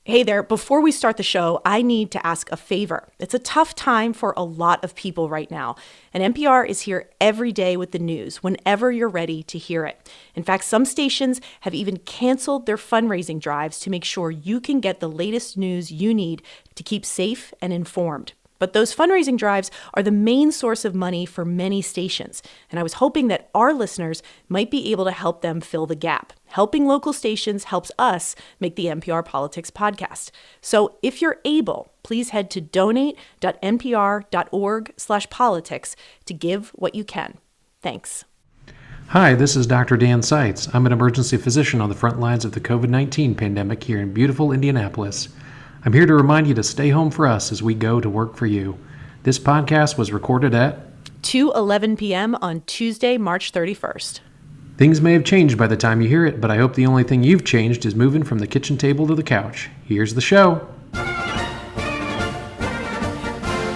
Hey there, before we start the show, I need to ask a favor. It's a tough time for a lot of people right now, and NPR is here every day with the news whenever you're ready to hear it. In fact, some stations have even canceled their fundraising drives to make sure you can get the latest news you need to keep safe and informed. But those fundraising drives are the main source of money for many stations, and I was hoping that our listeners might be able to help them fill the gap. Helping local stations helps us make the NPR Politics podcast. So if you're able, please head to donate.npr.org/politics to give what you can. Thanks. Hi, this is Dr. Dan Seitz. I'm an emergency physician on the front lines of the COVID-19 pandemic here in beautiful Indianapolis. I'm here to remind you to stay home for us as we go to work for you. This podcast was recorded at 2:11 p.m. on Tuesday, March 31st. Things may have changed by the time you hear it, but I hope the only thing you've changed is moving from the kitchen table to the couch. Here's the show.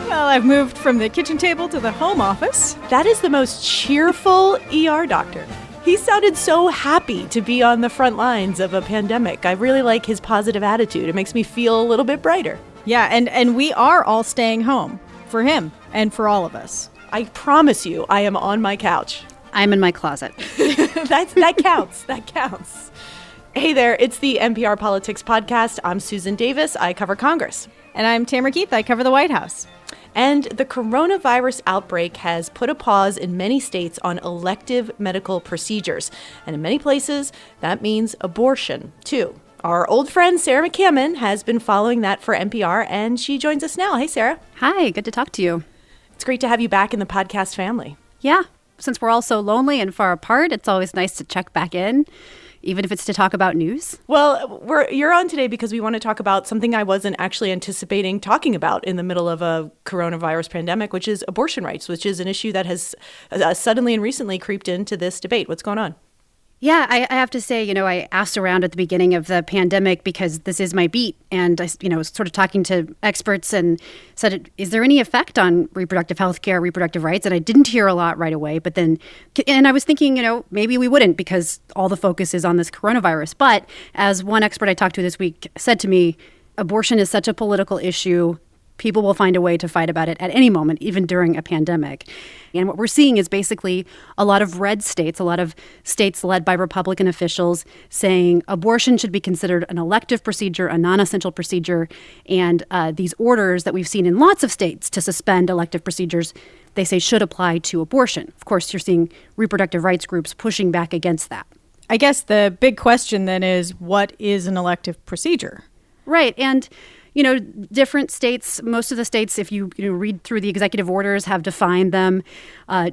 Well, I've moved from the kitchen table to the home office. That is the most cheerful ER doctor. He sounded so happy to be on the front lines of a pandemic. I really like his positive attitude. It makes me feel a little bit brighter. Yeah, and we are all staying home for him and for all of us. I promise you, I am on my couch. I'm in my closet. That counts. That counts. Hey there, it's the NPR Politics Podcast. I'm Susan Davis. I cover Congress. And I'm Tamara Keith. I cover the White House. And the coronavirus outbreak has put a pause in many states on elective medical procedures. And in many places, that means abortion, too. Our old friend Sarah McCammon has been following that for NPR, and she joins us now. Hey, Sarah. Hi, good to talk to you. It's great to have you back in the podcast family. Yeah, since we're all so lonely and far apart, it's always nice to check back in, even if it's to talk about news. Well, you're on today because we want to talk about something I wasn't actually anticipating talking about in the middle of a coronavirus pandemic, which is abortion rights, which is an issue that has suddenly and recently creeped into this debate. What's going on? Yeah, I have to say, I asked around at the beginning of the pandemic because this is my beat. And I, was sort of talking to experts and said, is there any effect on reproductive health care, reproductive rights? And I didn't hear a lot right away. But then, and I was thinking, maybe we wouldn't because all the focus is on this coronavirus. But as one expert I talked to this week said to me, abortion is such a political issue. People will find a way to fight about it at any moment, even during a pandemic. And what we're seeing is basically a lot of red states, a lot of states led by Republican officials saying abortion should be considered an elective procedure, a non-essential procedure. And these orders that we've seen in lots of states to suspend elective procedures, they say should apply to abortion. Of course, you're seeing reproductive rights groups pushing back against that. I guess the big question then is, what is an elective procedure? Right. And different states, most of the states, if you read through the executive orders, have defined them.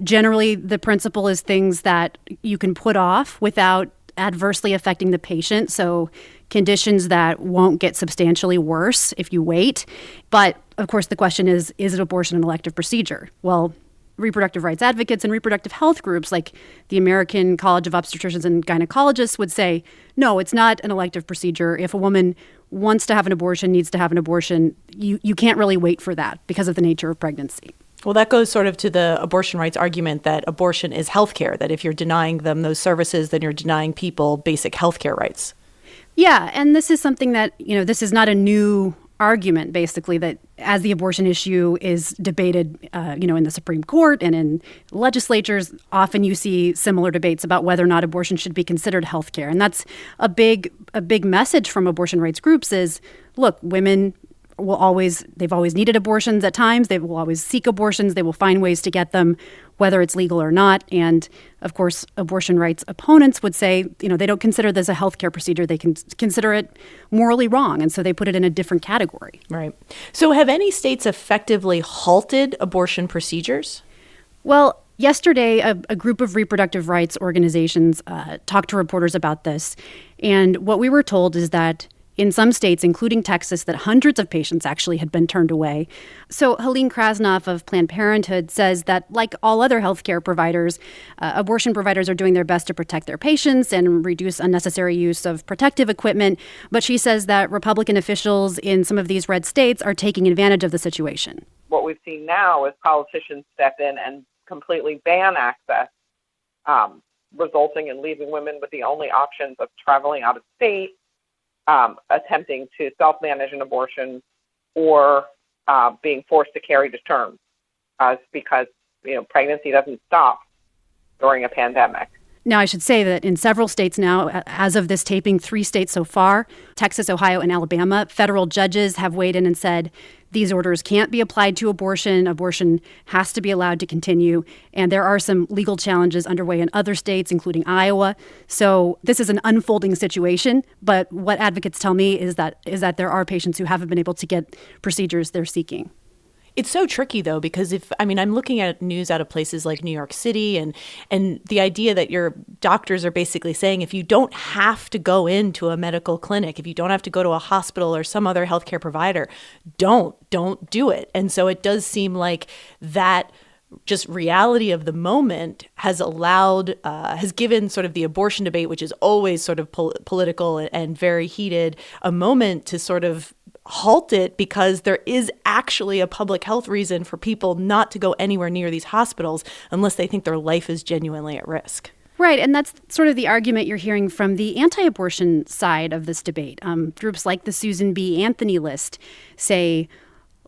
Generally, the principle is things that you can put off without adversely affecting the patient. So conditions that won't get substantially worse if you wait. But, of course, the question is it abortion an elective procedure? Well, reproductive rights advocates and reproductive health groups like the American College of Obstetricians and Gynecologists would say, no, it's not an elective procedure. If a woman wants to have an abortion, needs to have an abortion, you can't really wait for that because of the nature of pregnancy. Well, that goes sort of to the abortion rights argument that abortion is healthcare, that if you're denying them those services, then you're denying people basic healthcare rights. Yeah, and this is something that, this is not a new argument, basically, that as the abortion issue is debated, in the Supreme Court and in legislatures, often you see similar debates about whether or not abortion should be considered health care. And that's a big message from abortion rights groups is, look, women they've always needed abortions at times. They will always seek abortions. They will find ways to get them, whether it's legal or not. And of course, abortion rights opponents would say, they don't consider this a healthcare procedure. They can consider it morally wrong. And so they put it in a different category. Right. So have any states effectively halted abortion procedures? Well, yesterday, a group of reproductive rights organizations talked to reporters about this. And what we were told is that in some states, including Texas, that hundreds of patients actually had been turned away. So Helene Krasnoff of Planned Parenthood says that, like all other healthcare providers, abortion providers are doing their best to protect their patients and reduce unnecessary use of protective equipment. But she says that Republican officials in some of these red states are taking advantage of the situation. What we've seen now is politicians step in and completely ban access, resulting in leaving women with the only options of traveling out of state, attempting to self-manage an abortion or being forced to carry to term, because pregnancy doesn't stop during a pandemic. Now, I should say that in several states now, as of this taping, 3 states so far, Texas, Ohio, and Alabama, federal judges have weighed in and said these orders can't be applied to abortion. Abortion has to be allowed to continue. And there are some legal challenges underway in other states, including Iowa. So this is an unfolding situation. But what advocates tell me is that there are patients who haven't been able to get procedures they're seeking. It's so tricky, though, because I'm looking at news out of places like New York City and the idea that your doctors are basically saying if you don't have to go into a medical clinic, if you don't have to go to a hospital or some other healthcare provider, don't do it. And so it does seem like that just reality of the moment has given sort of the abortion debate, which is always sort of political and very heated, a moment to sort of halt it, because there is actually a public health reason for people not to go anywhere near these hospitals unless they think their life is genuinely at risk. Right, and that's sort of the argument you're hearing from the anti-abortion side of this debate. Groups like the Susan B. Anthony list say,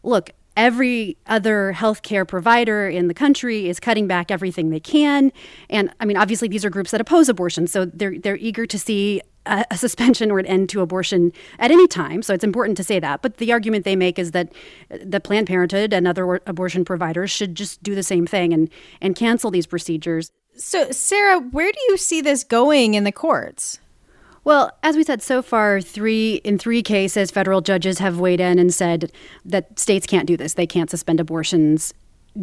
look, every other healthcare provider in the country is cutting back everything they can. And obviously these are groups that oppose abortion, so they're eager to see a suspension or an end to abortion at any time. So it's important to say that. But the argument they make is that the Planned Parenthood and other abortion providers should just do the same thing and cancel these procedures. So, Sarah, where do you see this going in the courts? Well, as we said, so far, in three cases, federal judges have weighed in and said that states can't do this. They can't suspend abortions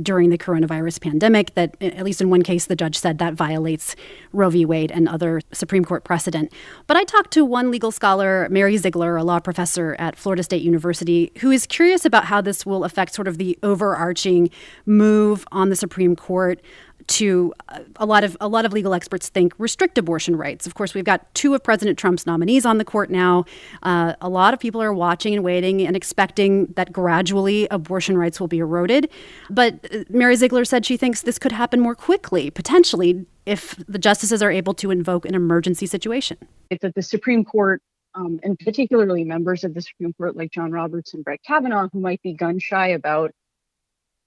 during the coronavirus pandemic. That, at least in one case, the judge said that violates Roe v. Wade and other Supreme Court precedent. But I talked to one legal scholar, Mary Ziegler, a law professor at Florida State University, who is curious about how this will affect sort of the overarching move on the Supreme Court to a lot of legal experts think restrict abortion rights. Of course, we've got 2 of President Trump's nominees on the court now. A lot of people are watching and waiting and expecting that gradually abortion rights will be eroded. But Mary Ziegler said she thinks this could happen more quickly, potentially, if the justices are able to invoke an emergency situation. It's that the Supreme Court, and particularly members of the Supreme Court like John Roberts and Brett Kavanaugh, who might be gun shy about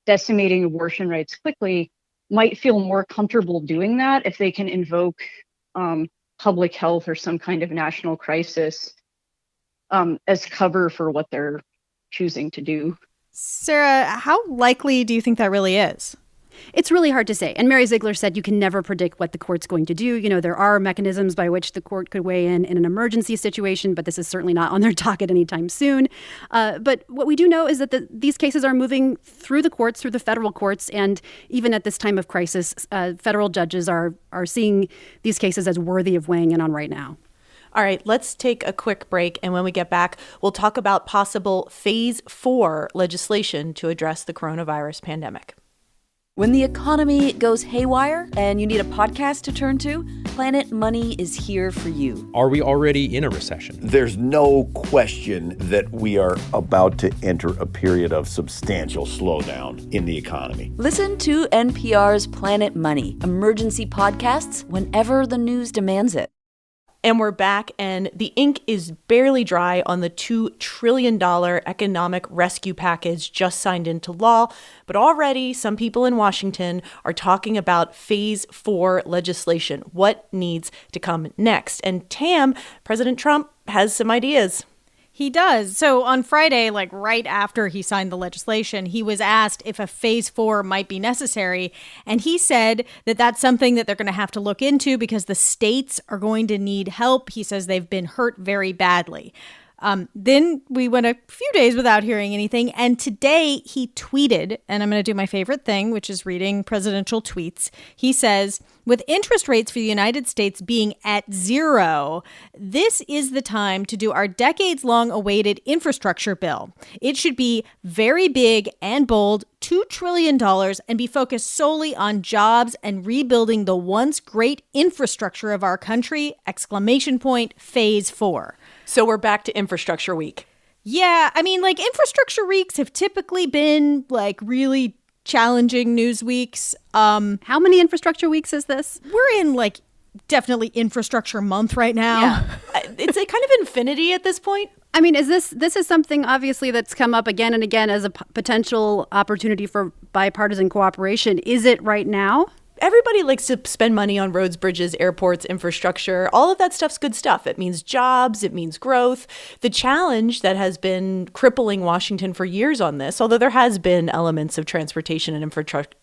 decimating abortion rights quickly, might feel more comfortable doing that if they can invoke public health or some kind of national crisis as cover for what they're choosing to do. Sarah, how likely do you think that really is? It's really hard to say. And Mary Ziegler said you can never predict what the court's going to do. There are mechanisms by which the court could weigh in an emergency situation, but this is certainly not on their docket anytime soon. But what we do know is that these cases are moving through the courts, through the federal courts, and even at this time of crisis, federal judges are seeing these cases as worthy of weighing in on right now. All right, let's take a quick break, and when we get back, we'll talk about possible Phase 4 legislation to address the coronavirus pandemic. When the economy goes haywire and you need a podcast to turn to, Planet Money is here for you. Are we already in a recession? There's no question that we are about to enter a period of substantial slowdown in the economy. Listen to NPR's Planet Money, emergency podcasts whenever the news demands it. And we're back, and the ink is barely dry on the $2 trillion economic rescue package just signed into law. But already some people in Washington are talking about Phase 4 legislation. What needs to come next? And Tam, President Trump has some ideas. He does. So on Friday, right after he signed the legislation, he was asked if a Phase 4 might be necessary. And he said that that's something that they're going to have to look into because the states are going to need help. He says they've been hurt very badly. Then we went a few days without hearing anything. And today he tweeted, and I'm going to do my favorite thing, which is reading presidential tweets. He says, with interest rates for the United States being at 0, this is the time to do our decades-long awaited infrastructure bill. It should be very big and bold, $2 trillion, and be focused solely on jobs and rebuilding the once great infrastructure of our country, ! Phase 4. So we're back to Infrastructure Week. Yeah, Infrastructure Weeks have typically been, really challenging news weeks. How many Infrastructure Weeks is this? We're in, definitely infrastructure month right now. Yeah. It's a kind of infinity at this point. I mean, this is something obviously that's come up again and again as a potential opportunity for bipartisan cooperation. Is it right now? Everybody likes to spend money on roads, bridges, airports, infrastructure. All of that stuff's good stuff. It means jobs. It means growth. The challenge that has been crippling Washington for years on this, although there has been elements of transportation and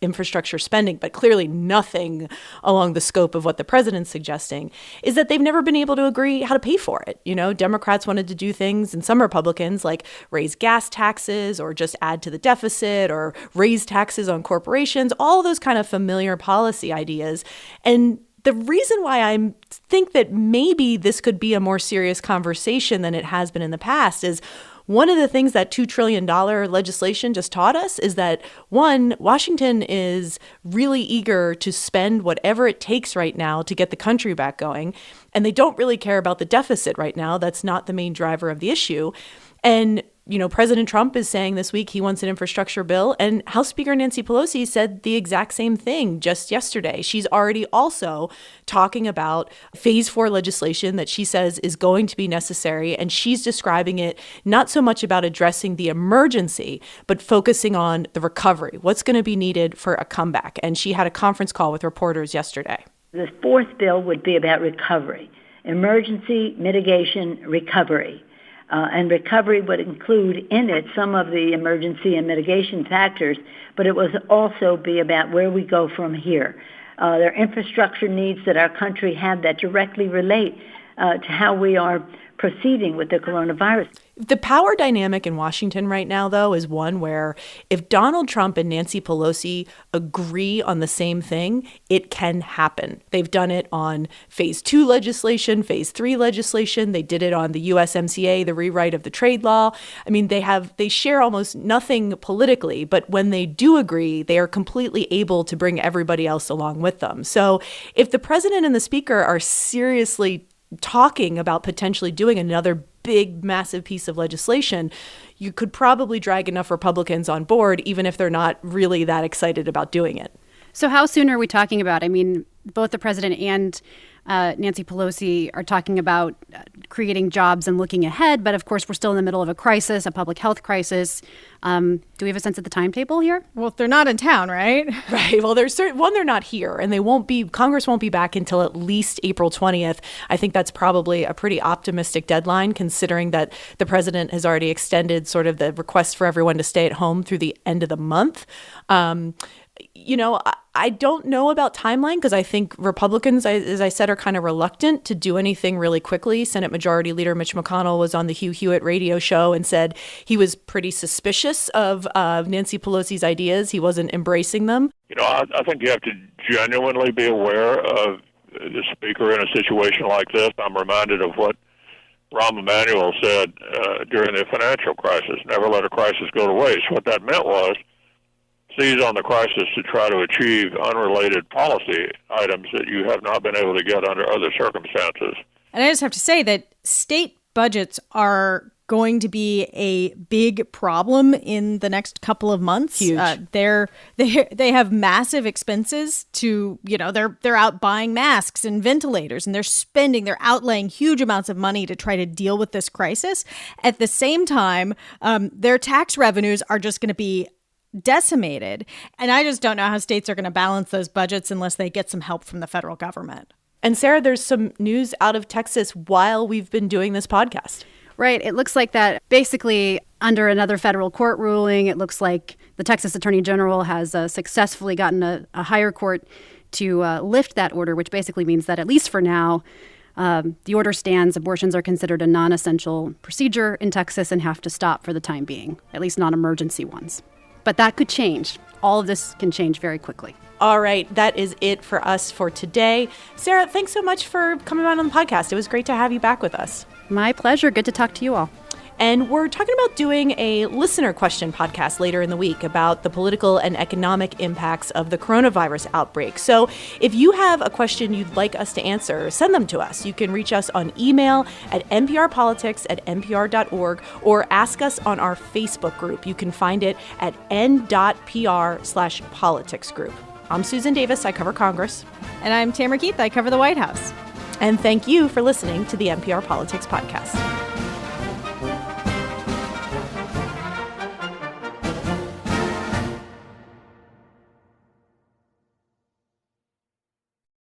infrastructure spending, but clearly nothing along the scope of what the president's suggesting, is that they've never been able to agree how to pay for it. You know, Democrats wanted to do things, and some Republicans, like raise gas taxes or just add to the deficit or raise taxes on corporations, all those kind of familiar policies. Ideas. And the reason why I think that maybe this could be a more serious conversation than it has been in the past is one of the things that $2 trillion legislation just taught us is that, one, Washington is really eager to spend whatever it takes right now to get the country back going. And they don't really care about the deficit right now. That's not the main driver of the issue. And you know, President Trump is saying this week he wants an infrastructure bill, and House Speaker Nancy Pelosi said the exact same thing just yesterday. She's already also talking about phase 4 legislation that she says is going to be necessary, and she's describing it not so much about addressing the emergency, but focusing on the recovery, what's going to be needed for a comeback. And she had a conference call with reporters yesterday. The fourth bill would be about recovery, emergency mitigation recovery. And recovery would include in it some of the emergency and mitigation factors, but it would also be about where we go from here. There are infrastructure needs that our country have that directly relate to how we are proceeding with the coronavirus. The power dynamic in Washington right now, though, is one where if Donald Trump and Nancy Pelosi agree on the same thing, it can happen. They've done it on phase 2 legislation, phase 3 legislation. They did it on the USMCA, the rewrite of the trade law. I mean, they share almost nothing politically, but when they do agree, they are completely able to bring everybody else along with them. So if the president and the speaker are seriously talking about potentially doing another big, massive piece of legislation, you could probably drag enough Republicans on board, even if they're not really that excited about doing it. So how soon are we talking about? I mean, both the president and Nancy Pelosi are talking about creating jobs and looking ahead. But of course, we're still in the middle of a crisis, a public health crisis. Do we have a sense of the timetable here? Well, they're not in town, right? Right. Well, they're not here, and Congress won't be back until at least April 20th. I think that's probably a pretty optimistic deadline, considering that the president has already extended sort of the request for everyone to stay at home through the end of the month. You know, I don't know about timeline because I think Republicans, as I said, are kind of reluctant to do anything really quickly. Senate Majority Leader Mitch McConnell was on the Hugh Hewitt radio show and said he was pretty suspicious of Nancy Pelosi's ideas. He wasn't embracing them. You know, I think you have to genuinely be aware of the speaker in a situation like this. I'm reminded of what Rahm Emanuel said during the financial crisis, never let a crisis go to waste. What that meant was seize on the crisis to try to achieve unrelated policy items that you have not been able to get under other circumstances. And I just have to say that state budgets are going to be a big problem in the next couple of months. Huge. They have massive expenses to, you know, they're out buying masks and ventilators, and they're outlaying huge amounts of money to try to deal with this crisis. At the same time, their tax revenues are just going to be decimated. And I just don't know how states are going to balance those budgets unless they get some help from the federal government. And Sarah, there's some news out of Texas while we've been doing this podcast. Right. It looks like that basically under another federal court ruling, it looks like the Texas Attorney General has successfully gotten a higher court to lift that order, which basically means that at least for now, the order stands. Abortions are considered a non-essential procedure in Texas and have to stop for the time being, at least non-emergency ones. But that could change. All of this can change very quickly. All right. That is it for us for today. Sarah, thanks so much for coming on the podcast. It was great to have you back with us. My pleasure. Good to talk to you all. And we're talking about doing a listener question podcast later in the week about the political and economic impacts of the coronavirus outbreak. So if you have a question you'd like us to answer, send them to us. You can reach us on email at nprpolitics@npr.org or ask us on our Facebook group. You can find it at n.pr/politics group. I'm Susan Davis. I cover Congress. And I'm Tamara Keith. I cover the White House. And thank you for listening to the NPR Politics Podcast.